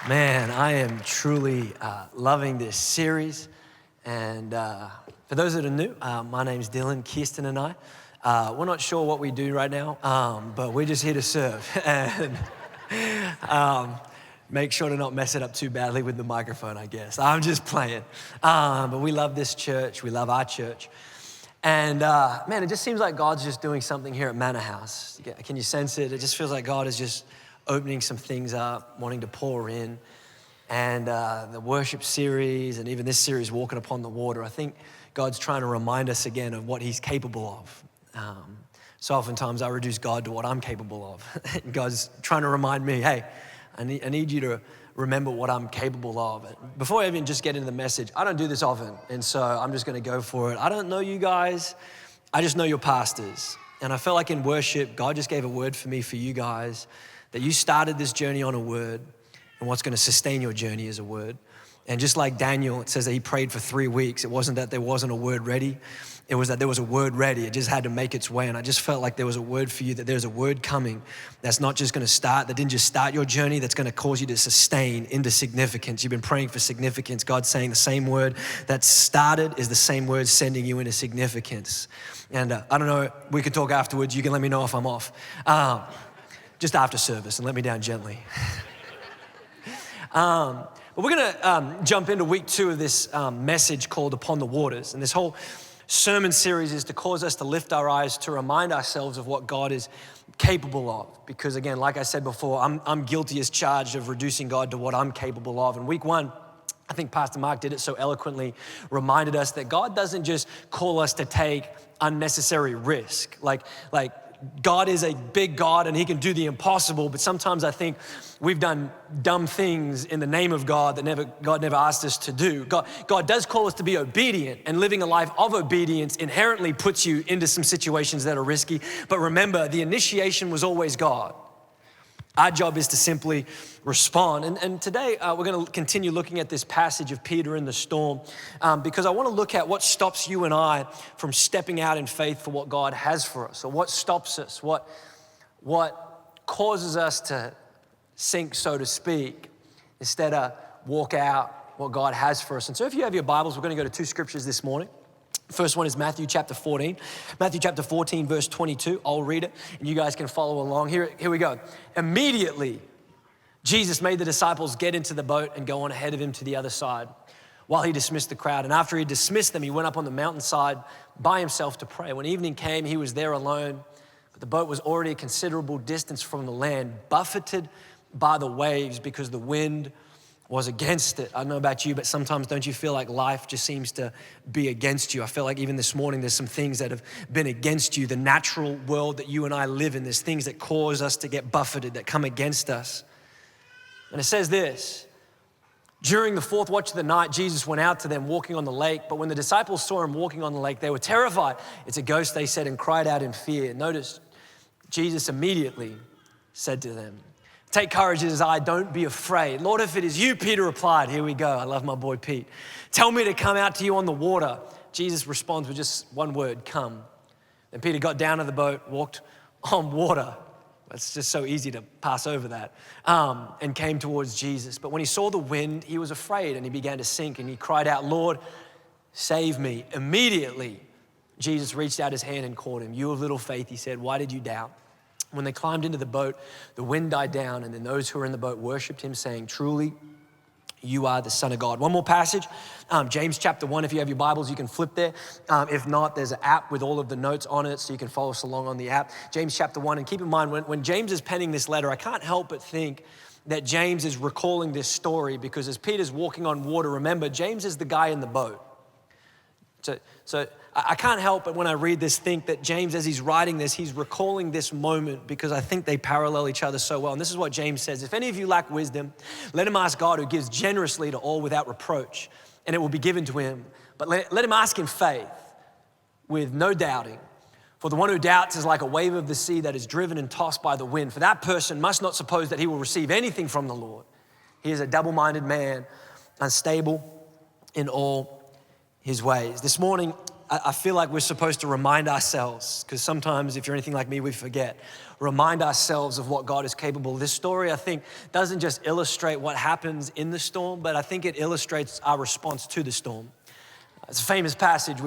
Man, I am truly loving this series. And for those that are new, my name's Dylan, Kirsten and I. We're not sure what we do right now, but we're just here to serve and make sure to not mess it up too badly with the microphone, I guess. I'm just playing. But we love this church. We love our church. And man, it just seems like God's just doing something here at Manor House. Can you sense it? It just feels like God is just opening some things up, wanting to pour in. And the worship series and even this series, Walking Upon the Water, I think God's trying to remind us again of what he's capable of. So oftentimes I reduce God to what I'm capable of. God's trying to remind me, hey, I need you to remember what I'm capable of. Before I even just get into the message, I don't do this often, and so I'm just gonna go for it. I don't know you guys, I just know your pastors. And I felt like in worship, God just gave a word for me, for you guys, that you started this journey on a word, and what's gonna sustain your journey is a word. And just like Daniel, it says that he prayed for 3 weeks. It wasn't that there wasn't a word ready. It was that there was a word ready. It just had to make its way. And I just felt like there was a word for you, that there's a word coming that's not just gonna start, that didn't just start your journey, that's gonna cause you to sustain into significance. You've been praying for significance. God's saying the same word that started is the same word sending you into significance. And I don't know, we can talk afterwards. You can let me know if I'm off. Just after service, and let me down gently. But we're gonna jump into week 2 of this message called Upon the Waters. And this whole sermon series is to cause us to lift our eyes, to remind ourselves of what God is capable of. Because again, like I said before, I'm guilty as charged of reducing God to what I'm capable of. And week 1, I think Pastor Mark did it so eloquently, reminded us that God doesn't just call us to take unnecessary risk. Like God is a big God and he can do the impossible, but sometimes I think we've done dumb things in the name of God that God never asked us to do. God does call us to be obedient, and living a life of obedience inherently puts you into some situations that are risky. But remember, the initiation was always God. Our job is to simply respond. And today we're going to continue looking at this passage of Peter in the storm because I want to look at what stops you and I from stepping out in faith for what God has for us, or what stops us, what causes us to sink, so to speak, instead of walk out what God has for us. And so if you have your Bibles, we're going to go to 2 scriptures this morning. First one is Matthew chapter 14. Matthew chapter 14, verse 22. I'll read it and you guys can follow along. Here we go. Immediately, Jesus made the disciples get into the boat and go on ahead of him to the other side while he dismissed the crowd. And after he dismissed them, he went up on the mountainside by himself to pray. When evening came, he was there alone, but the boat was already a considerable distance from the land, buffeted by the waves because the wind was against it. I don't know about you, but sometimes don't you feel like life just seems to be against you? I feel like even this morning there's some things that have been against you. The natural world that you and I live in, there's things that cause us to get buffeted, that come against us. And it says this: during the 4th watch of the night, Jesus went out to them walking on the lake. But when the disciples saw him walking on the lake, they were terrified. It's a ghost, they said, and cried out in fear. Notice, Jesus immediately said to them, "Take courage, it is I, don't be afraid." "Lord, if it is you," Peter replied. Here we go, I love my boy Pete. "Tell me to come out to you on the water." Jesus responds with just one word: "Come." Then Peter got down to the boat, walked on water. It's just so easy to pass over that. And came towards Jesus. But when he saw the wind, he was afraid and he began to sink, and he cried out, "Lord, save me." Immediately, Jesus reached out his hand and caught him. "You of little faith," he said, "why did you doubt?" When they climbed into the boat, the wind died down, and then those who were in the boat worshiped him, saying, "Truly, you are the Son of God." One more passage, James chapter 1. If you have your Bibles, you can flip there. If not, there's an app with all of the notes on it, so you can follow us along on the app. James chapter 1, and keep in mind, when James is penning this letter, I can't help but think that James is recalling this story, because as Peter's walking on water, remember, James is the guy in the boat. So I can't help but when I read this think that James, as he's writing this, he's recalling this moment, because I think they parallel each other so well. And this is what James says: "If any of you lack wisdom, let him ask God, who gives generously to all without reproach, and it will be given to him. But let him ask in faith with no doubting. For the one who doubts is like a wave of the sea that is driven and tossed by the wind. For that person must not suppose that he will receive anything from the Lord. He is a double-minded man, unstable in all his ways." This morning, I feel like we're supposed to remind ourselves, because sometimes if you're anything like me, we forget. Remind ourselves of what God is capable. This story, I think, doesn't just illustrate what happens in the storm, but I think it illustrates our response to the storm. It's a famous passage.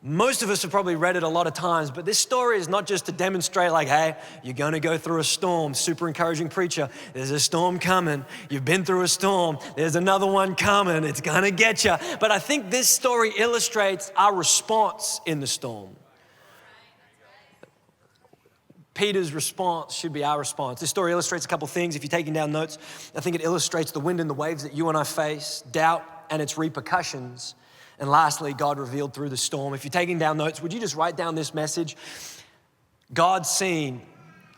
Most of us have probably read it a lot of times, but this story is not just to demonstrate like, hey, you're gonna go through a storm. Super encouraging preacher. There's a storm coming. You've been through a storm. There's another one coming. It's gonna get you. But I think this story illustrates our response in the storm. Peter's response should be our response. This story illustrates a couple things. If you're taking down notes, I think it illustrates the wind and the waves that you and I face, doubt and its repercussions. And lastly, God revealed through the storm. If you're taking down notes, would you just write down this message? God seen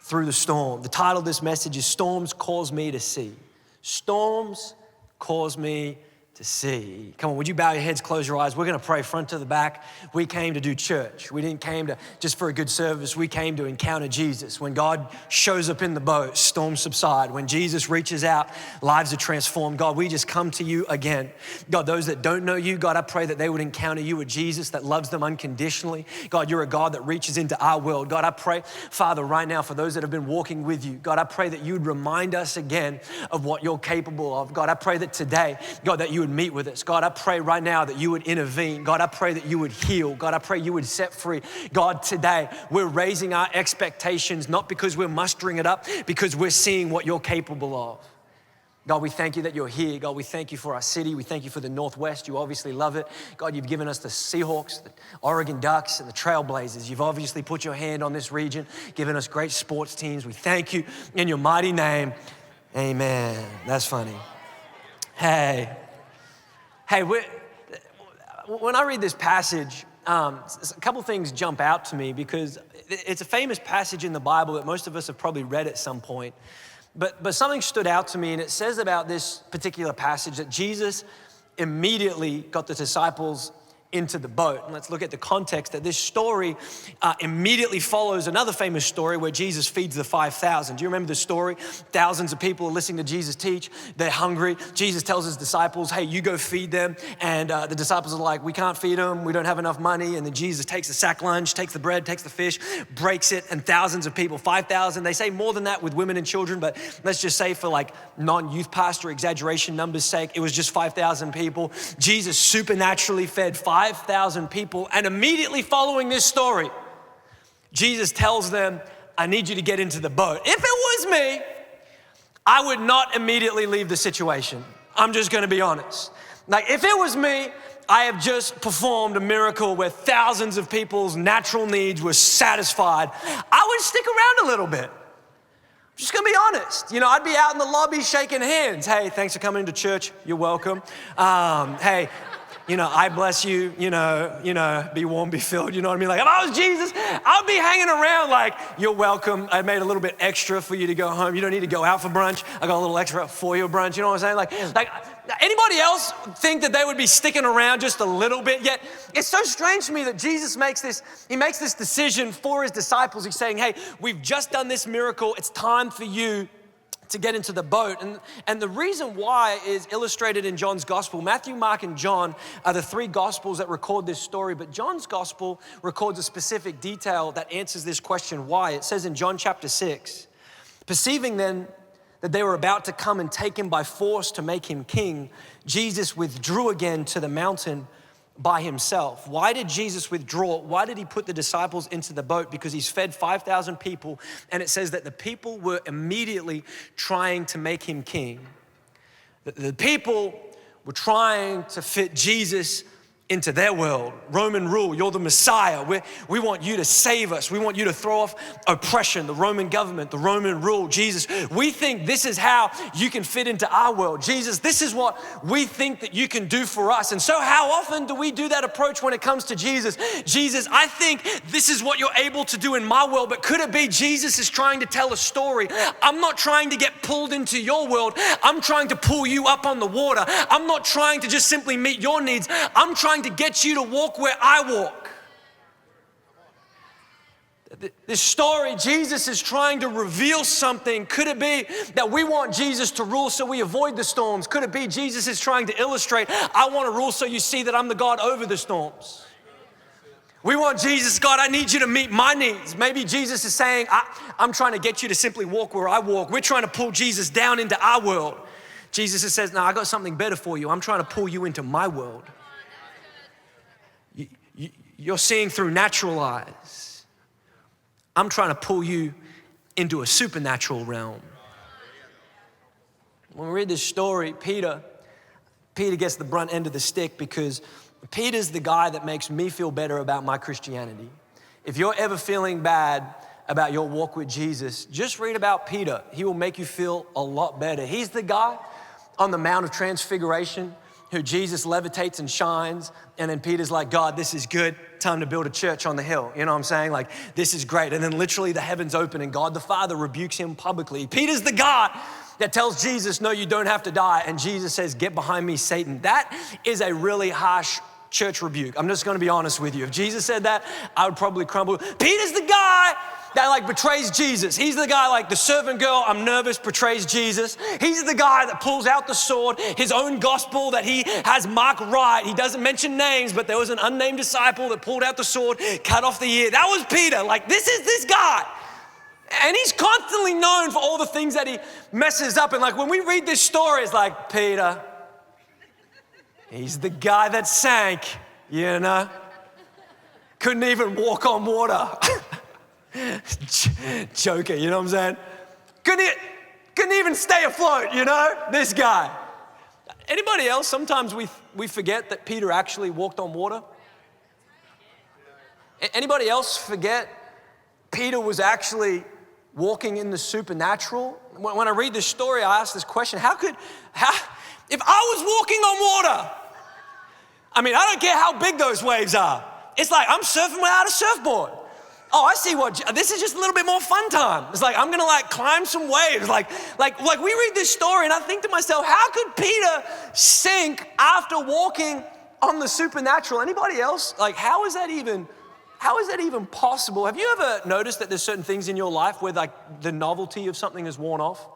through the storm. The title of this message is Storms Cause Me to See. Storms cause me to see. Come on, would you bow your heads, close your eyes? We're gonna pray front to the back. We came to do church. We didn't came to just for a good service. We came to encounter Jesus. When God shows up in the boat, storms subside. When Jesus reaches out, lives are transformed. God, we just come to you again. God, those that don't know you, God, I pray that they would encounter you, a Jesus that loves them unconditionally. God, you're a God that reaches into our world. God, I pray, Father, right now for those that have been walking with you, God, I pray that you would remind us again of what you're capable of. God, I pray that today, God, that you would meet with us. God, I pray right now that you would intervene. God, I pray that you would heal. God, I pray you would set free. God, today we're raising our expectations, not because we're mustering it up, because we're seeing what you're capable of. God, we thank you that you're here. God, we thank you for our city. We thank you for the Northwest. You obviously love it. God, you've given us the Seahawks, the Oregon Ducks, and the Trailblazers. You've obviously put your hand on this region, given us great sports teams. We thank you in your mighty name. Amen. That's funny. Hey, when I read this passage, a couple things jump out to me because it's a famous passage in the Bible that most of us have probably read at some point. But something stood out to me, and it says about this particular passage that Jesus immediately got the disciples into the boat. And let's look at the context that this story immediately follows another famous story where Jesus feeds the 5,000. Do you remember the story? Thousands of people are listening to Jesus teach. They're hungry. Jesus tells his disciples, hey, you go feed them. And the disciples are like, we can't feed them. We don't have enough money. And then Jesus takes the sack lunch, takes the bread, takes the fish, breaks it, and thousands of people, 5,000. They say more than that with women and children, but let's just say for like non-youth pastor exaggeration numbers sake, it was just 5,000 people. Jesus supernaturally fed 5,000 people, and immediately following this story, Jesus tells them, I need you to get into the boat. If it was me, I would not immediately leave the situation. I'm just gonna be honest. Like, if it was me, I have just performed a miracle where thousands of people's natural needs were satisfied, I would stick around a little bit. I'm just gonna be honest. You know, I'd be out in the lobby shaking hands. Hey, thanks for coming to church. You're welcome. Hey, you know, I bless you, you know, be warm, be filled, you know what I mean? Like, if I was Jesus, I'd be hanging around like, you're welcome. I made a little bit extra for you to go home. You don't need to go out for brunch. I got a little extra for your brunch, you know what I'm saying? Like anybody else think that they would be sticking around just a little bit? Yet, it's so strange to me that Jesus makes this decision for his disciples. He's saying, hey, we've just done this miracle. It's time for you to get into the boat. And the reason why is illustrated in John's gospel. Matthew, Mark, and John are the three gospels that record this story, but John's gospel records a specific detail that answers this question, why. It says in John chapter 6, perceiving then that they were about to come and take him by force to make him king, Jesus withdrew again to the mountain by himself. Why did Jesus withdraw? Why did he put the disciples into the boat? Because he's fed 5,000 people, and it says that the people were immediately trying to make him king. The people were trying to fit Jesus into their world. Roman rule, you're the Messiah. We want you to save us. We want you to throw off oppression, the Roman government, the Roman rule. Jesus, we think this is how you can fit into our world. Jesus, this is what we think that you can do for us. And so how often do we do that approach when it comes to Jesus? Jesus, I think this is what you're able to do in my world, but could it be Jesus is trying to tell a story? I'm not trying to get pulled into your world. I'm trying to pull you up on the water. I'm not trying to just simply meet your needs. I'm trying to get you to walk where I walk. This story, Jesus is trying to reveal something. Could it be that we want Jesus to rule so we avoid the storms? Could it be Jesus is trying to illustrate, I want to rule so you see that I'm the God over the storms? We want Jesus. God, I need you to meet my needs. Maybe Jesus is saying, I'm trying to get you to simply walk where I walk. We're trying to pull Jesus down into our world. Jesus says, no, I got something better for you. I'm trying to pull you into my world. You're seeing through natural eyes. I'm trying to pull you into a supernatural realm. When we read this story, Peter gets the brunt end of the stick because Peter's the guy that makes me feel better about my Christianity. If you're ever feeling bad about your walk with Jesus, just read about Peter. He will make you feel a lot better. He's the guy on the Mount of Transfiguration who Jesus levitates and shines, and then Peter's like, God, this is good. Time to build a church on the hill. You know what I'm saying? Like, this is great. And then literally the heavens open and God the Father rebukes him publicly. Peter's the guy that tells Jesus, no, you don't have to die. And Jesus says, get behind me, Satan. That is a really harsh church rebuke. I'm just gonna be honest with you. If Jesus said that, I would probably crumble. Peter's the guy that like betrays Jesus. He's the guy like the servant girl, I'm nervous, betrays Jesus. He's the guy that pulls out the sword, his own gospel that he has marked right. He doesn't mention names, but there was an unnamed disciple that pulled out the sword, cut off the ear. That was Peter. Like, this is this guy. And he's constantly known for all the things that he messes up. And like when we read this story, it's like, Peter, he's the guy that sank, you know? Couldn't even walk on water. Joker, you know what I'm saying? Couldn't even stay afloat, you know? This guy. Anybody else, sometimes we forget that Peter actually walked on water? Anybody else forget Peter was actually walking in the supernatural? When I read this story, I ask this question, if I was walking on water, I mean, I don't care how big those waves are. It's like I'm surfing without a surfboard. Oh, I see this is just a little bit more fun time. It's like, I'm gonna like climb some waves. Like we read this story and I think to myself, how could Peter sink after walking on the supernatural? Anybody else? Like, how is that even possible? Have you ever noticed that there's certain things in your life where like the novelty of something is worn off?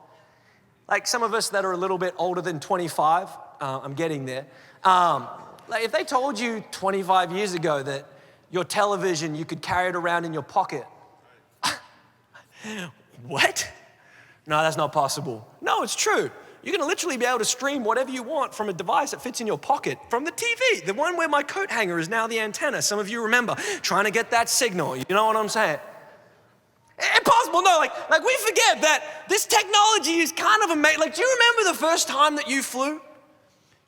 Like some of us that are a little bit older than 25, I'm getting there. Like if they told you 25 years ago that your television, you could carry it around in your pocket. What? No, that's not possible. No, it's true. You're gonna literally be able to stream whatever you want from a device that fits in your pocket, from the TV, the one where my coat hanger is now the antenna. Some of you remember trying to get that signal. You know what I'm saying? Impossible, no, like we forget that this technology is kind of amazing. Like, do you remember the first time that you flew?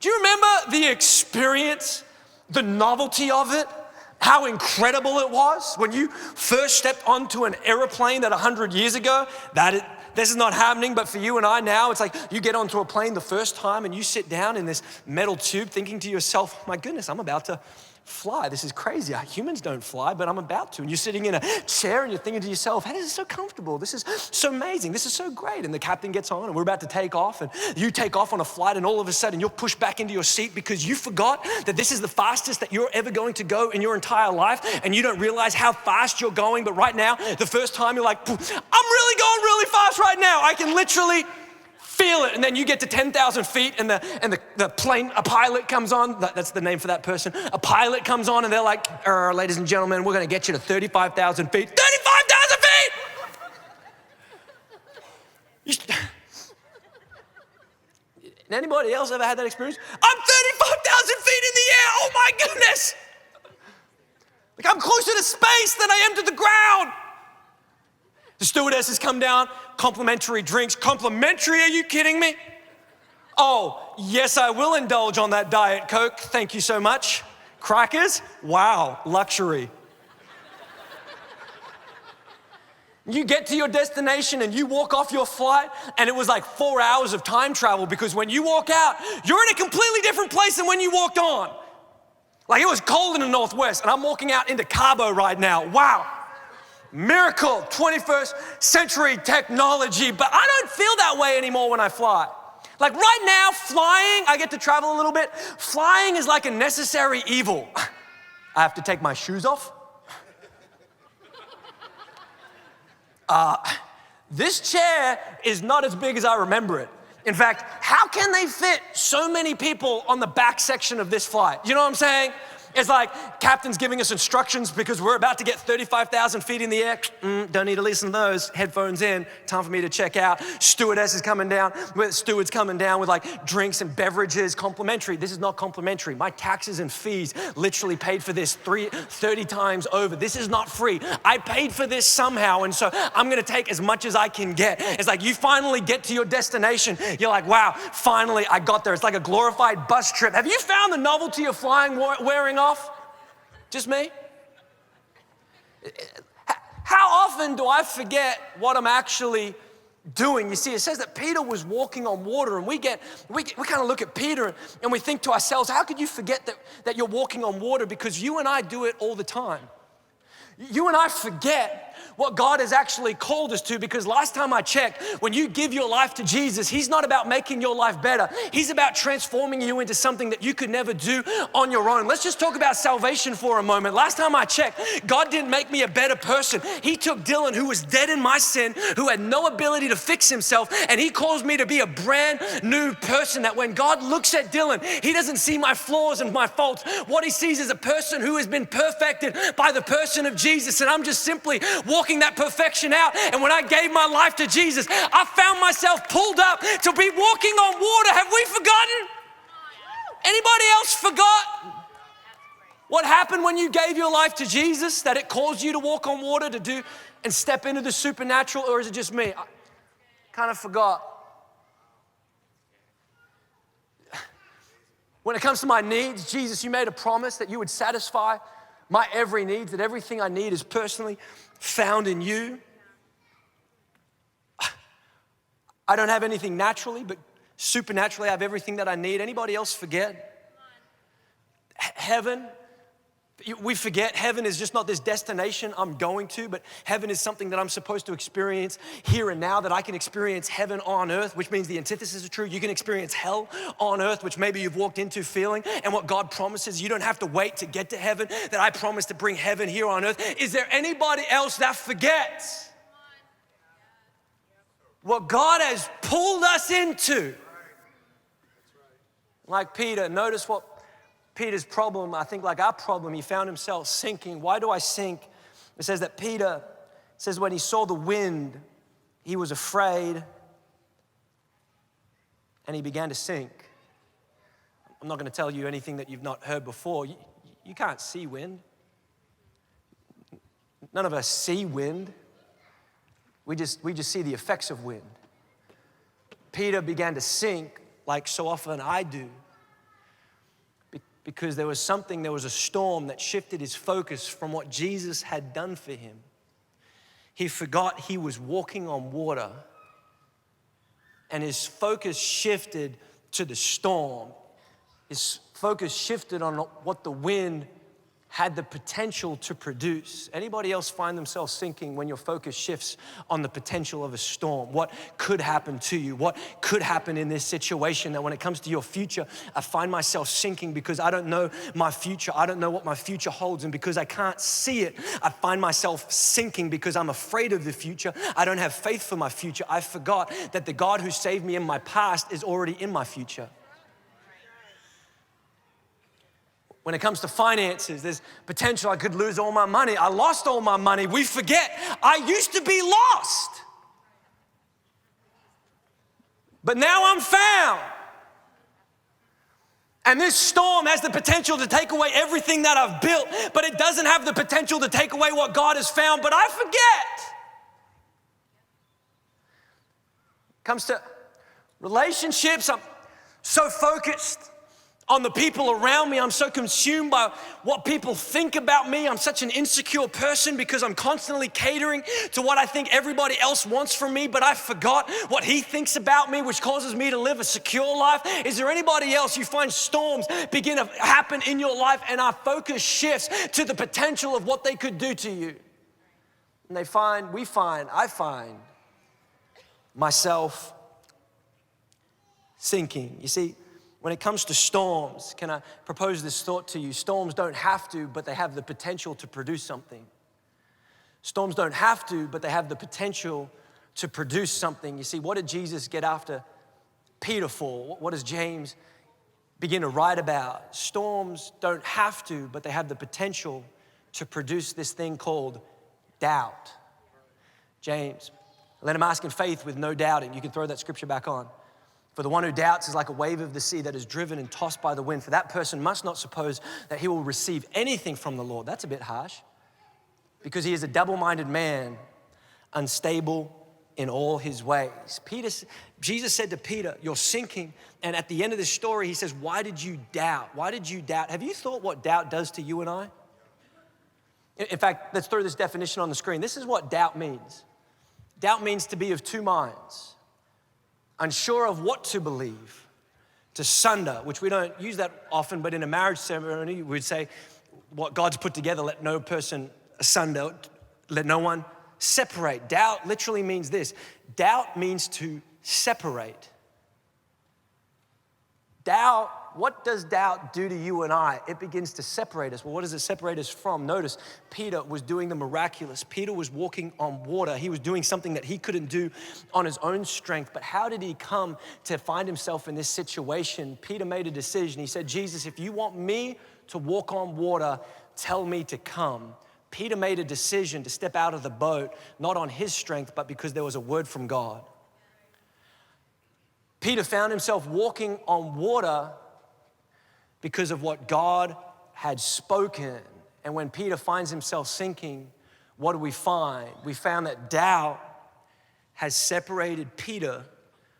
Do you remember the experience, the novelty of it? How incredible it was when you first stepped onto an airplane that 100 years ago, this is not happening, but for you and I now, it's like you get onto a plane the first time and you sit down in this metal tube thinking to yourself, my goodness, I'm about to fly. This is crazy. Humans don't fly, but I'm about to. And you're sitting in a chair and you're thinking to yourself, hey, this is so comfortable. This is so amazing. This is so great. And the captain gets on and we're about to take off and you take off on a flight and all of a sudden you're pushed back into your seat because you forgot that this is the fastest that you're ever going to go in your entire life and you don't realize how fast you're going. But right now, the first time you're like, I'm really going really fast right now. I can literally feel it. And then you get to 10,000 feet and the plane, a pilot comes on. That's the name for that person. A pilot comes on and they're like, ladies and gentlemen, we're going to get you to 35,000 feet. 35,000 feet! Anybody else ever had that experience? I'm 35,000 feet in the air. Oh my goodness. Like I'm closer to space than I am to the ground. The stewardesses come down, complimentary drinks. Complimentary, are you kidding me? Oh, yes, I will indulge on that Diet Coke. Thank you so much. Crackers? Wow, luxury. You get to your destination and you walk off your flight and it was like 4 hours of time travel because when you walk out, you're in a completely different place than when you walked on. Like it was cold in the Northwest and I'm walking out into Cabo right now. Wow. Miracle, 21st century technology, but I don't feel that way anymore when I fly. Like right now, flying, I get to travel a little bit. Flying is like a necessary evil. I have to take my shoes off. This chair is not as big as I remember it. In fact, how can they fit so many people on the back section of this flight? You know what I'm saying? It's like captain's giving us instructions because we're about to get 35,000 feet in the air. Don't need to listen to those. Headphones in. Time for me to check out. Stewardess is coming down. Steward's coming down with like drinks and beverages. Complimentary. This is not complimentary. My taxes and fees literally paid for this 30 times over. This is not free. I paid for this somehow, and so I'm going to take as much as I can get. It's like you finally get to your destination. You're like, wow, finally I got there. It's like a glorified bus trip. Have you found the novelty of flying wearing off? Just me? How often do I forget what I'm actually doing? You see, it says that Peter was walking on water, and we kind of look at Peter and we think to ourselves, how could you forget that you're walking on water? Because you and I do it all the time. You and I forget what God has actually called us to, because last time I checked, when you give your life to Jesus, He's not about making your life better. He's about transforming you into something that you could never do on your own. Let's just talk about salvation for a moment. Last time I checked, God didn't make me a better person. He took Dylan, who was dead in my sin, who had no ability to fix himself, and He calls me to be a brand new person, that when God looks at Dylan, He doesn't see my flaws and my faults. What He sees is a person who has been perfected by the person of Jesus, and I'm just simply walking that perfection out. And when I gave my life to Jesus, I found myself pulled up to be walking on water. Have we forgotten? Anybody else forgot what happened when you gave your life to Jesus, that it caused you to walk on water, to do and step into the supernatural? Or is it just me? I kind of forgot. When it comes to my needs, Jesus, You made a promise that You would satisfy my every need, that everything I need is personally found in You. I don't have anything naturally, but supernaturally I have everything that I need. Anybody else forget? Heaven, we forget heaven is just not this destination I'm going to, but heaven is something that I'm supposed to experience here and now, that I can experience heaven on earth, which means the antithesis is true. You can experience hell on earth, which maybe you've walked into feeling. And what God promises, you don't have to wait to get to heaven, that I promise to bring heaven here on earth. Is there anybody else that forgets what God has pulled us into? Like Peter, notice what Peter's problem, I think like our problem, he found himself sinking. Why do I sink? It says that Peter says when he saw the wind, he was afraid and he began to sink. I'm not going to tell you anything that you've not heard before. You can't see wind. None of us see wind. We just see the effects of wind. Peter began to sink like so often I do, because there was a storm that shifted his focus from what Jesus had done for him. He forgot he was walking on water, and his focus shifted to the storm. His focus shifted on what the wind had the potential to produce. Anybody else find themselves sinking when your focus shifts on the potential of a storm? What could happen to you? What could happen in this situation? That when it comes to your future, I find myself sinking because I don't know my future. I don't know what my future holds. And because I can't see it, I find myself sinking because I'm afraid of the future. I don't have faith for my future. I forgot that the God who saved me in my past is already in my future. When it comes to finances, there's potential I could lose all my money. I lost all my money. We forget I used to be lost, but now I'm found. And this storm has the potential to take away everything that I've built, but it doesn't have the potential to take away what God has found. But I forget. Comes to relationships, I'm so focused on the people around me. I'm so consumed by what people think about me. I'm such an insecure person because I'm constantly catering to what I think everybody else wants from me, but I forgot what He thinks about me, which causes me to live a secure life. Is there anybody else you find storms begin to happen in your life and our focus shifts to the potential of what they could do to you? And I find myself sinking. You see, when it comes to storms, can I propose this thought to you? Storms don't have to, but they have the potential to produce something. Storms don't have to, but they have the potential to produce something. You see, what did Jesus get after Peter for? What does James begin to write about. Storms don't have to, but they have the potential to produce this thing called doubt. James, let him ask in faith with no doubting. You can throw that scripture back on. For the one who doubts is like a wave of the sea that is driven and tossed by the wind. For that person must not suppose that he will receive anything from the Lord. That's a bit harsh. Because he is a double-minded man, unstable in all his ways. Jesus said to Peter, you're sinking. And at the end of this story, he says, why did you doubt? Why did you doubt? Have you thought what doubt does to you and I? In fact, let's throw this definition on the screen. This is what doubt means. Doubt means to be of two minds, unsure of what to believe, to sunder, which we don't use that often, but in a marriage ceremony, we'd say, what God's put together, let no person asunder, let no one separate. Doubt literally means this. Doubt means to separate. Doubt, what does doubt do to you and I? It begins to separate us. Well, what does it separate us from? Notice, Peter was doing the miraculous. Peter was walking on water. He was doing something that he couldn't do on his own strength. But how did he come to find himself in this situation? Peter made a decision. He said, Jesus, if you want me to walk on water, tell me to come. Peter made a decision to step out of the boat, not on his strength, but because there was a word from God. Peter found himself walking on water because of what God had spoken. And when Peter finds himself sinking, what do we find? We found that doubt has separated Peter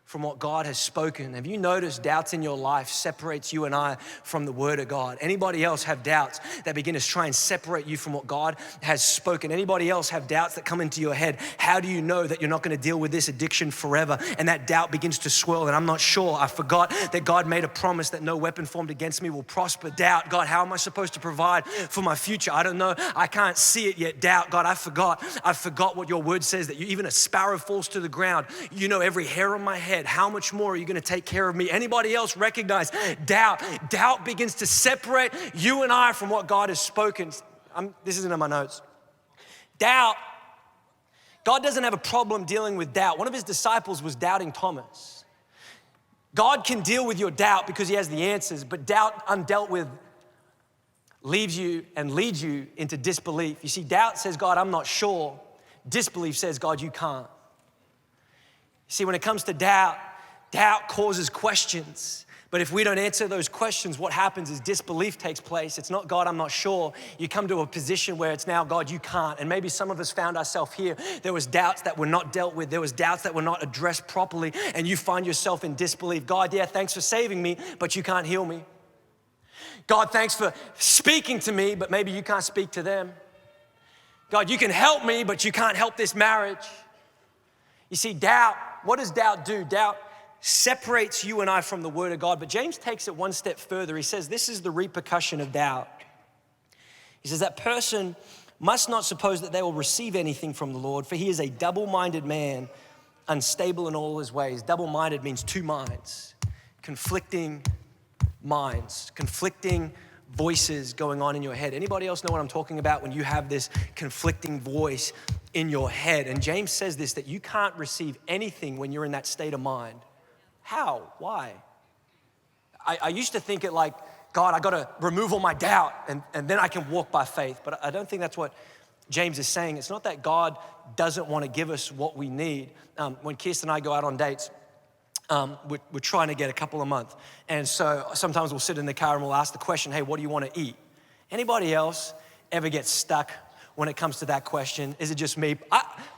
from what God has spoken. Have you noticed doubts in your life separates you and I from the word of God? Anybody else have doubts that begin to try and separate you from what God has spoken? Anybody else have doubts that come into your head? How do you know that you're not going to deal with this addiction forever? And that doubt begins to swirl and I'm not sure. I forgot that God made a promise that no weapon formed against me will prosper. Doubt, God, how am I supposed to provide for my future? I don't know. I can't see it yet. Doubt, God, I forgot what your word says, that you, even a sparrow falls to the ground. You know every hair on my head. How much more are you going to take care of me? Anybody else recognize doubt? Doubt begins to separate you and I from what God has spoken. This isn't in my notes. Doubt, God doesn't have a problem dealing with doubt. One of his disciples was doubting Thomas. God can deal with your doubt because he has the answers, but doubt undealt with leaves you and leads you into disbelief. You see, doubt says, God, I'm not sure. Disbelief says, God, you can't. See, when it comes to doubt causes questions. But if we don't answer those questions, what happens is disbelief takes place. It's not, God, I'm not sure. You come to a position where it's now, God, you can't. And maybe some of us found ourselves here. There was doubts that were not dealt with. There was doubts that were not addressed properly. And you find yourself in disbelief. God, yeah, thanks for saving me, but you can't heal me. God, thanks for speaking to me, but maybe you can't speak to them. God, you can help me, but you can't help this marriage. You see, doubt, what does doubt do? Doubt separates you and I from the word of God. But James takes it one step further. He says, this is the repercussion of doubt. He says, that person must not suppose that they will receive anything from the Lord, for he is a double-minded man, unstable in all his ways. Double-minded means two minds, conflicting voices going on in your head. Anybody else know what I'm talking about when you have this conflicting voice in your head? And James says this, that you can't receive anything when you're in that state of mind. How? Why? I used to think it like, God, I got to remove all my doubt and then I can walk by faith. But I don't think that's what James is saying. It's not that God doesn't want to give us what we need. When Kirsten and I go out on dates, we're trying to get a couple a month. And so sometimes we'll sit in the car and we'll ask the question, hey, what do you want to eat? Anybody else ever get stuck when it comes to that question? Is it just me?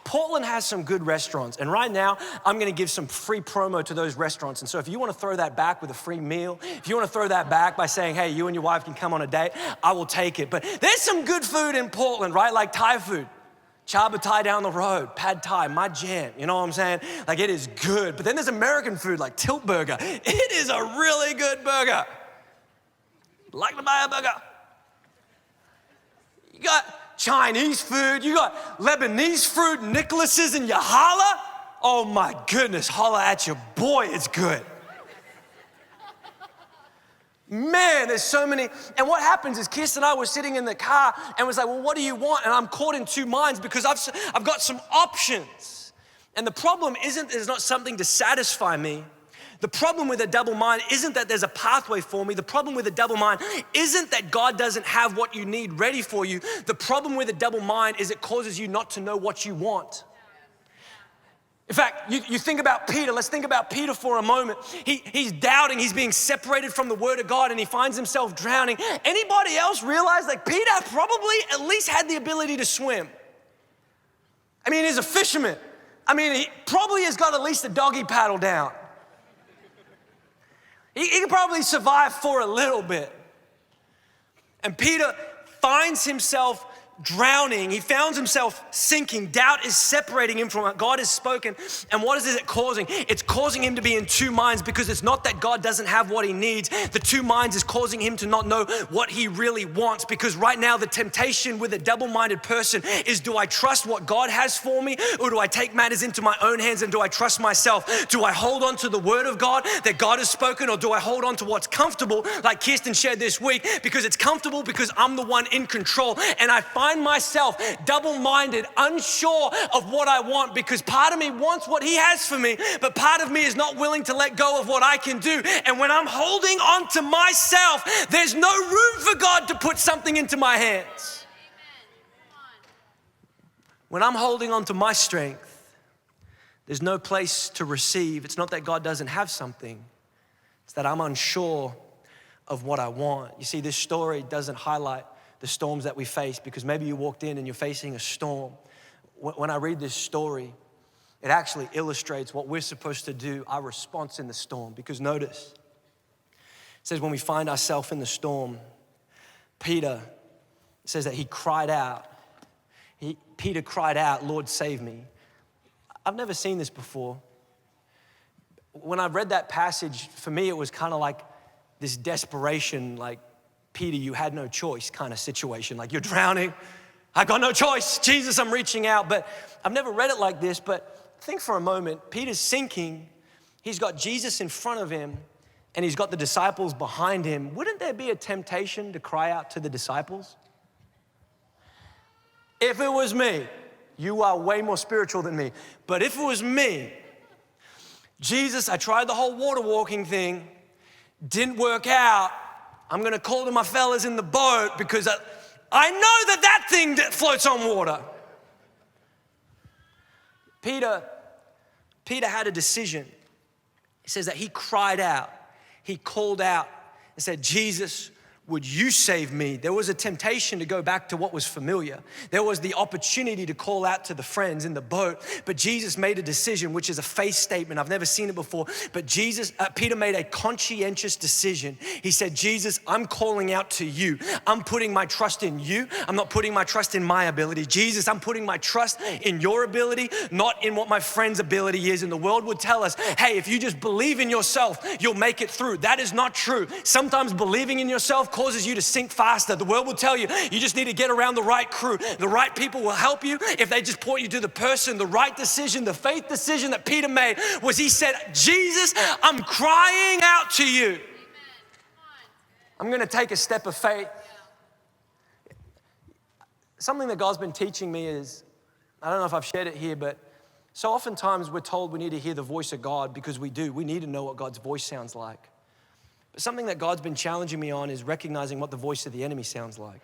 Portland has some good restaurants. And right now, I'm going to give some free promo to those restaurants. And so if you want to throw that back with a free meal, if you want to throw that back by saying, hey, you and your wife can come on a date, I will take it. But there's some good food in Portland, right? Like Thai food. Chaba Thai down the road, Pad Thai, my jam, you know what I'm saying? Like it is good. But then there's American food like Tilt Burger. It is a really good burger. Like to buy a burger. You got Chinese food, you got Lebanese food, Nicholas's and Yahala. Oh my goodness, holla at your boy, it's good. Man, there's so many. And what happens is Kirsten and I were sitting in the car and was like, well, what do you want? And I'm caught in two minds because I've got some options. And the problem isn't, there's not something to satisfy me. The problem with a double mind isn't that there's a pathway for me. The problem with a double mind isn't that God doesn't have what you need ready for you. The problem with a double mind is it causes you not to know what you want. In fact, you think about Peter. Let's think about Peter for a moment. He's doubting. He's being separated from the word of God and he finds himself drowning. Anybody else realize like Peter probably at least had the ability to swim? I mean, he's a fisherman. I mean, he probably has got at least a doggy paddle down. He can probably survive for a little bit. And Peter finds himself drowning. He found himself sinking. Doubt is separating him from what God has spoken. And what is it causing? It's causing him to be in two minds because it's not that God doesn't have what he needs. The two minds is causing him to not know what he really wants, because right now the temptation with a double-minded person is, do I trust what God has for me, or do I take matters into my own hands and do I trust myself? Do I hold on to the word of God that God has spoken, or do I hold on to what's comfortable, like Kirsten shared this week, because it's comfortable because I'm the one in control, and I find myself double-minded, unsure of what I want, because part of me wants what he has for me, but part of me is not willing to let go of what I can do. And when I'm holding on to myself, there's no room for God to put something into my hands. When I'm holding on to my strength, there's no place to receive. It's not that God doesn't have something, it's that I'm unsure of what I want. You see, this story doesn't highlight the storms that we face, because maybe you walked in and you're facing a storm. When I read this story, it actually illustrates what we're supposed to do, our response in the storm. Because notice, it says when we find ourselves in the storm, Peter says that he cried out. Peter cried out, "Lord, save me." I've never seen this before. When I read that passage, for me, it was kind of like this desperation, like, Peter, you had no choice kind of situation. Like, you're drowning. I got no choice. Jesus, I'm reaching out. But I've never read it like this. But think for a moment. Peter's sinking. He's got Jesus in front of him and he's got the disciples behind him. Wouldn't there be a temptation to cry out to the disciples? If it was me, you are way more spiritual than me. But if it was me, Jesus, I tried the whole water walking thing, didn't work out. I'm gonna call to my fellas in the boat because I know that thing that floats on water. Peter had a decision. He says that he cried out, he called out and said, "Jesus, would you save me?" There was a temptation to go back to what was familiar. There was the opportunity to call out to the friends in the boat, but Jesus made a decision, which is a faith statement. I've never seen it before, but Peter made a conscientious decision. He said, "Jesus, I'm calling out to you. I'm putting my trust in you. I'm not putting my trust in my ability. Jesus, I'm putting my trust in your ability, not in what my friend's ability is." And the world would tell us, hey, if you just believe in yourself, you'll make it through. That is not true. Sometimes believing in yourself causes you to sink faster. The world will tell you, you just need to get around the right crew. The right people will help you if they just point you to the person. The right decision, the faith decision that Peter made was he said, "Jesus, I'm crying out to you. I'm gonna take a step of faith." Something that God's been teaching me is, I don't know if I've shared it here, but so oftentimes we're told we need to hear the voice of God because we do. We need to know what God's voice sounds like. But something that God's been challenging me on is recognizing what the voice of the enemy sounds like.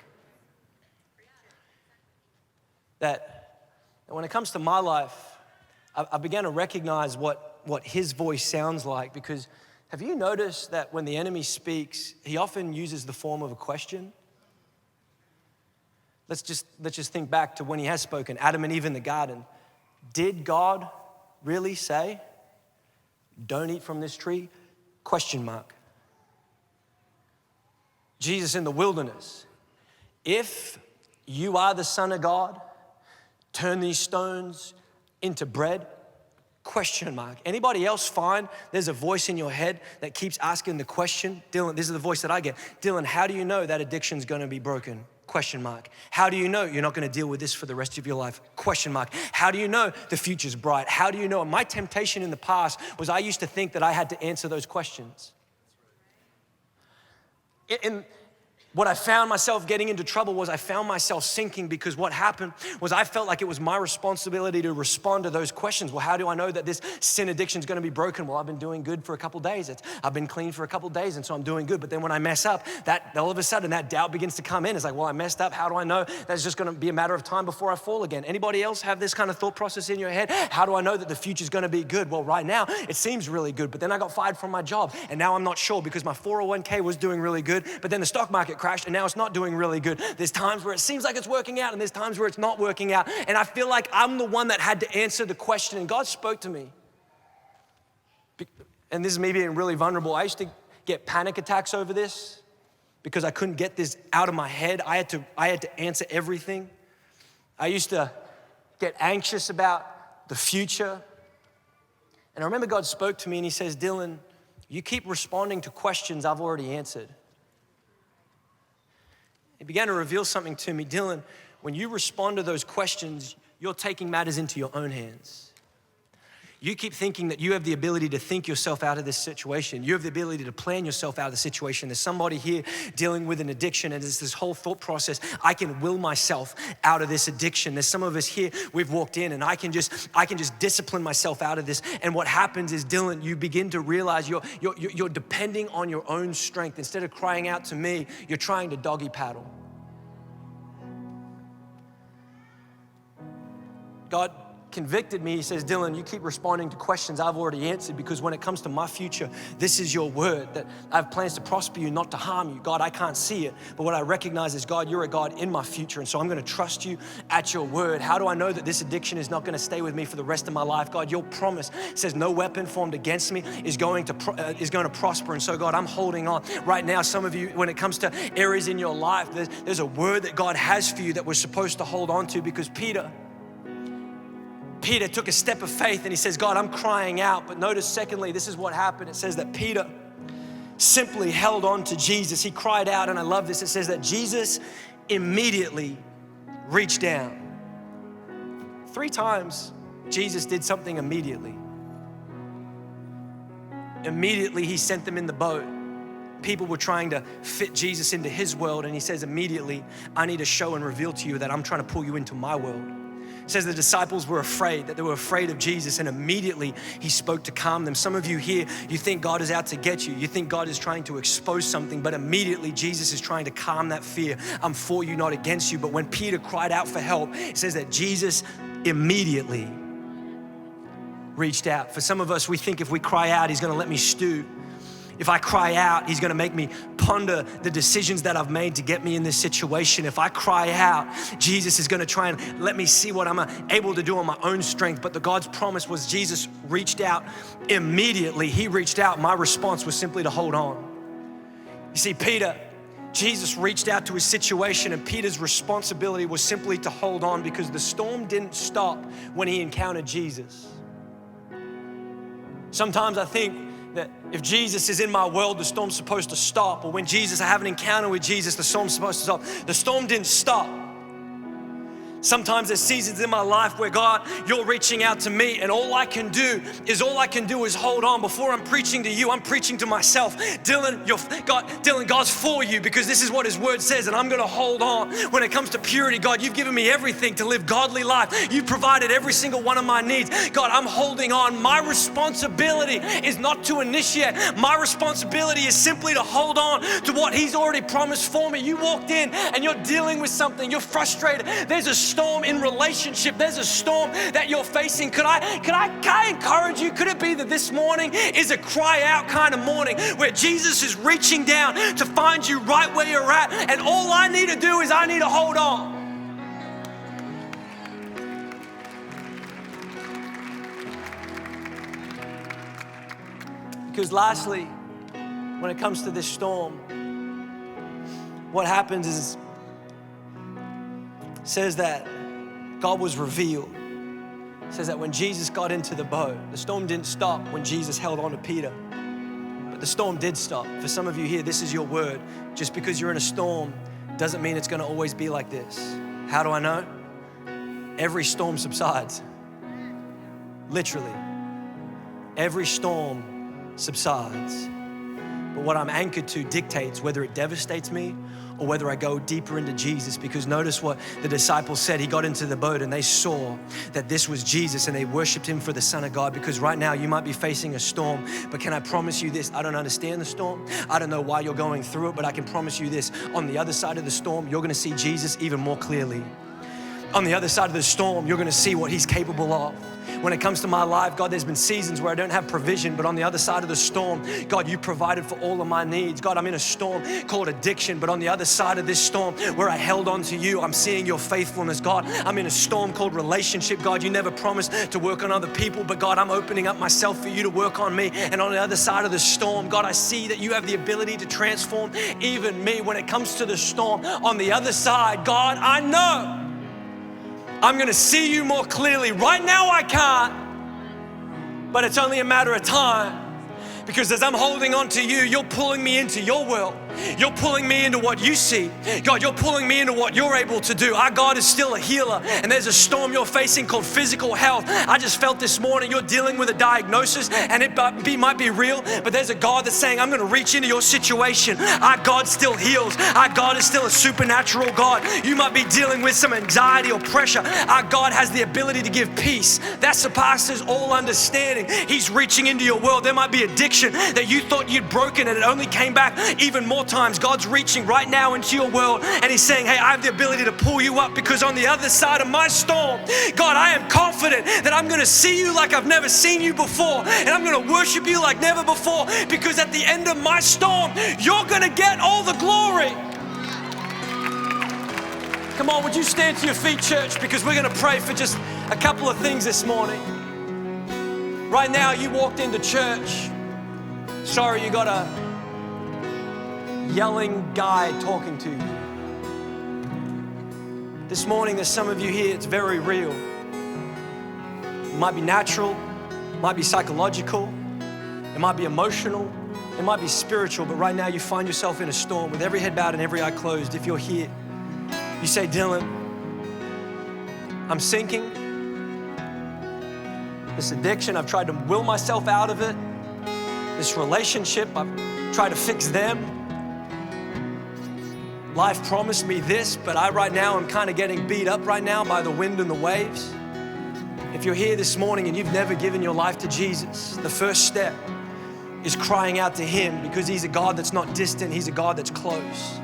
That when it comes to my life, I began to recognize what his voice sounds like, because have you noticed that when the enemy speaks, he often uses the form of a question? Let's just think back to when he has spoken, Adam and Eve in the garden. Did God really say, "Don't eat from this tree"? Question mark. Jesus in the wilderness, "If you are the Son of God, turn these stones into bread?" Question mark. Anybody else find there's a voice in your head that keeps asking the question? Dylan, this is the voice that I get. Dylan, how do you know that addiction's gonna be broken? Question mark. How do you know you're not gonna deal with this for the rest of your life? Question mark. How do you know the future's bright? How do you know? And my temptation in the past was I used to think that I had to answer those questions. What I found myself getting into trouble was I found myself sinking, because what happened was I felt like it was my responsibility to respond to those questions. Well, how do I know that this sin addiction is going to be broken? Well, I've been doing good for a couple days. I've been clean for a couple days, and so I'm doing good. But then when I mess up, that all of a sudden that doubt begins to come in. It's like, well, I messed up. How do I know that it's just going to be a matter of time before I fall again? Anybody else have this kind of thought process in your head? How do I know that the future is going to be good? Well, right now it seems really good, but then I got fired from my job, and now I'm not sure because my 401k was doing really good, but then the stock market crashed, and now it's not doing really good. There's times where it seems like it's working out, and there's times where it's not working out. And I feel like I'm the one that had to answer the question, and God spoke to me. And this is me being really vulnerable. I used to get panic attacks over this because I couldn't get this out of my head. I had to answer everything. I used to get anxious about the future. And I remember God spoke to me and he says, Dylan, you keep responding to questions I've already answered. He began to reveal something to me. Dylan, when you respond to those questions, you're taking matters into your own hands. You keep thinking that you have the ability to think yourself out of this situation. You have the ability to plan yourself out of the situation. There's somebody here dealing with an addiction, and it's this whole thought process. I can will myself out of this addiction. There's some of us here, we've walked in, and I can just discipline myself out of this. And what happens is, Dylan, you begin to realize you're depending on your own strength. Instead of crying out to me, you're trying to doggy paddle. God convicted me. He says, Dylan, you keep responding to questions I've already answered, because when it comes to my future, this is your word, that I have plans to prosper you, not to harm you. God, I can't see it, but what I recognize is, God, you're a God in my future, and so I'm going to trust you at your word. How do I know that this addiction is not going to stay with me for the rest of my life? God, your promise says no weapon formed against me is going to prosper, and so, God, I'm holding on. Right now, some of you, when it comes to areas in your life, there's a word that God has for you that we're supposed to hold on to, because Peter took a step of faith and he says, God, I'm crying out. But notice, secondly, this is what happened. It says that Peter simply held on to Jesus. He cried out, and I love this. It says that Jesus immediately reached down. 3 times, Jesus did something immediately. Immediately, he sent them in the boat. People were trying to fit Jesus into his world, and he says, immediately, I need to show and reveal to you that I'm trying to pull you into my world. It says the disciples were afraid, that they were afraid of Jesus, and immediately he spoke to calm them. Some of you here, you think God is out to get you. You think God is trying to expose something, but immediately Jesus is trying to calm that fear. I'm for you, not against you. But when Peter cried out for help, it says that Jesus immediately reached out. For some of us, we think if we cry out, he's gonna let me stew. If I cry out, he's gonna make me ponder the decisions that I've made to get me in this situation. If I cry out, Jesus is gonna try and let me see what I'm able to do on my own strength. But God's promise was Jesus reached out immediately. He reached out. My response was simply to hold on. You see, Jesus reached out to his situation, and Peter's responsibility was simply to hold on, because the storm didn't stop when he encountered Jesus. Sometimes I think that if Jesus is in my world, the storm's supposed to stop. Or when I have an encounter with Jesus, the storm's supposed to stop. The storm didn't stop. Sometimes there's seasons in my life where, God, you're reaching out to me, and all I can do is hold on. Before I'm preaching to you, I'm preaching to myself. Dylan, God's for you, because this is what his word says, and I'm gonna hold on. When it comes to purity, God, you've given me everything to live godly life. You've provided every single one of my needs. God, I'm holding on. My responsibility is not to initiate. My responsibility is simply to hold on to what he's already promised for me. You walked in and you're dealing with something. You're frustrated. There's a storm in relationship. There's a storm that you're facing. Can I encourage you? Could it be that this morning is a cry out kind of morning, where Jesus is reaching down to find you right where you're at, and all I need to do is I need to hold on. Because lastly, when it comes to this storm, what happens is, says that God was revealed. It says that when Jesus got into the boat, the storm didn't stop when Jesus held on to Peter, but the storm did stop. For some of you here, this is your word. Just because you're in a storm doesn't mean it's gonna always be like this. How do I know? Every storm subsides. Literally. Every storm subsides. But what I'm anchored to dictates whether it devastates me or whether I go deeper into Jesus. Because notice what the disciples said. He got into the boat and they saw that this was Jesus and they worshiped him for the Son of God. Because right now you might be facing a storm, but can I promise you this? I don't understand the storm. I don't know why you're going through it, but I can promise you this. On the other side of the storm, you're gonna see Jesus even more clearly. On the other side of the storm, you're gonna see what he's capable of. When it comes to my life, God, there's been seasons where I don't have provision, but on the other side of the storm, God, you provided for all of my needs. God, I'm in a storm called addiction, but on the other side of this storm where I held on to you, I'm seeing your faithfulness. God, I'm in a storm called relationship. God, you never promised to work on other people, but God, I'm opening up myself for you to work on me. And on the other side of the storm, God, I see that you have the ability to transform even me. When it comes to the storm, on the other side, God, I know I'm gonna see you more clearly. Right now I can't, but it's only a matter of time. Because as I'm holding on to you, you're pulling me into your world. You're pulling me into what you see. God, you're pulling me into what you're able to do. Our God is still a healer, and there's a storm you're facing called physical health. I just felt this morning you're dealing with a diagnosis, and it might be real, but there's a God that's saying, I'm gonna reach into your situation. Our God still heals. Our God is still a supernatural God. You might be dealing with some anxiety or pressure. Our God has the ability to give peace that surpasses all understanding. He's reaching into your world. There might be addiction that you thought you'd broken and it only came back even more times. God's reaching right now into your world and he's saying, hey, I have the ability to pull you up, because on the other side of my storm, God, I am confident that I'm gonna see you like I've never seen you before, and I'm gonna worship you like never before, because at the end of my storm, you're gonna get all the glory. Come on, would you stand to your feet, church, because we're gonna pray for just a couple of things this morning. Right now, you walked into church. Sorry, you got a yelling guy talking to you. This morning, there's some of you here, it's very real. It might be natural, it might be psychological, it might be emotional, it might be spiritual, but right now you find yourself in a storm with every head bowed and every eye closed. If you're here, you say, Dylan, I'm sinking. This addiction, I've tried to will myself out of it. This relationship, I've tried to fix them. Life promised me this, but right now I'm kind of getting beat up right now by the wind and the waves. If you're here this morning and you've never given your life to Jesus, the first step is crying out to him, because he's a God that's not distant, he's a God that's close.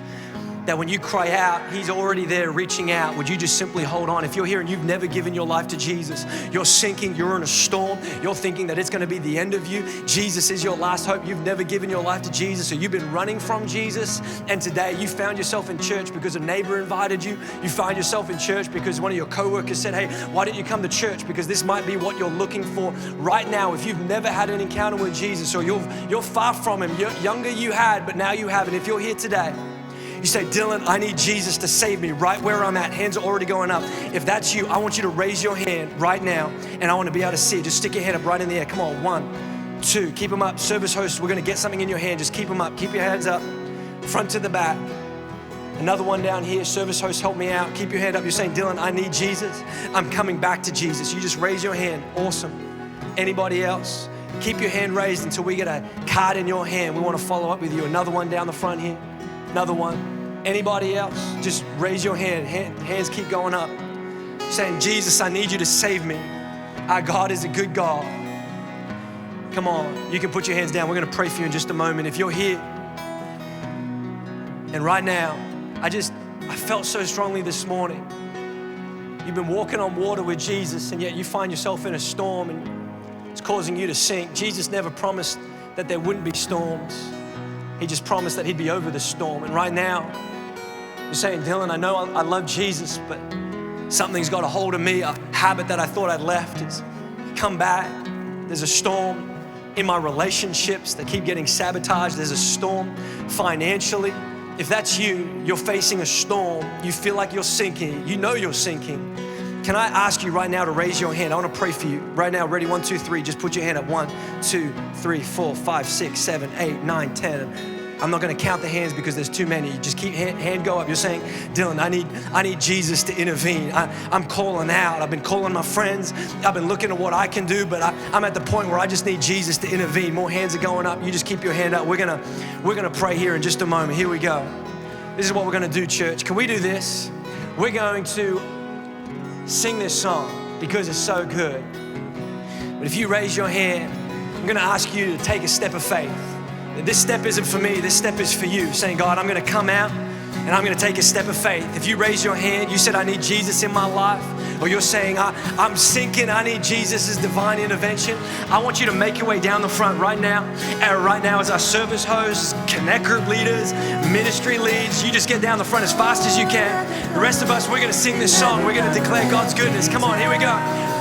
That when you cry out, he's already there reaching out. Would you just simply hold on? If you're here and you've never given your life to Jesus, you're sinking, you're in a storm, you're thinking that it's gonna be the end of you. Jesus is your last hope. You've never given your life to Jesus, or you've been running from Jesus, and today you found yourself in church because a neighbor invited you. You find yourself in church because one of your coworkers said, hey, why don't you come to church? Because this might be what you're looking for right now. If you've never had an encounter with Jesus, or you're far from him, younger you had, but now you haven't. If you're here today, you say, Dylan, I need Jesus to save me right where I'm at. Hands are already going up. If that's you, I want you to raise your hand right now, and I want to be able to see it. Just stick your hand up right in the air. Come on, 1, 2, keep them up. Service host, we're going to get something in your hand. Just keep them up. Keep your hands up, front to the back. Another one down here. Service host, help me out. Keep your hand up. You're saying, Dylan, I need Jesus. I'm coming back to Jesus. You just raise your hand. Awesome. Anybody else? Keep your hand raised until we get a card in your hand. We want to follow up with you. Another one down the front here. Another one. Anybody else? Just raise your hand. Hands keep going up. Saying, Jesus, I need you to save me. Our God is a good God. Come on, you can put your hands down. We're gonna pray for you in just a moment. If you're here, and right now, I felt so strongly this morning. You've been walking on water with Jesus, and yet you find yourself in a storm and it's causing you to sink. Jesus never promised that there wouldn't be storms. He just promised that he'd be over the storm. And right now, you're saying, Dylan, I know I love Jesus, but something's got a hold of me. A habit that I thought I'd left has come back. There's a storm in my relationships that keep getting sabotaged. There's a storm financially. If that's you, you're facing a storm. You feel like you're sinking. You know you're sinking. Can I ask you right now to raise your hand? I want to pray for you. Right now, ready? 1, 2, 3. Just put your hand up. 1, 2, 3, 4, 5, 6, 7, 8, 9, 10. I'm not going to count the hands because there's too many. You just keep hand go up. You're saying, Dylan, I need Jesus to intervene. I'm calling out. I've been calling my friends. I've been looking at what I can do, but I'm at the point where I just need Jesus to intervene. More hands are going up. You just keep your hand up. We're gonna pray here in just a moment. Here we go. This is what we're gonna do, church. Can we do this? We're going to sing this song because it's so good. But if you raise your hand, I'm gonna ask you to take a step of faith. This step isn't for me, this step is for you. Saying, God, I'm gonna come out and I'm gonna take a step of faith. If you raise your hand, you said, I need Jesus in my life, or you're saying, I'm sinking, I need Jesus' divine intervention, I want you to make your way down the front right now. And right now, as our service hosts, connect group leaders, ministry leads, you just get down the front as fast as you can. The rest of us, we're gonna sing this song. We're gonna declare God's goodness. Come on, here we go.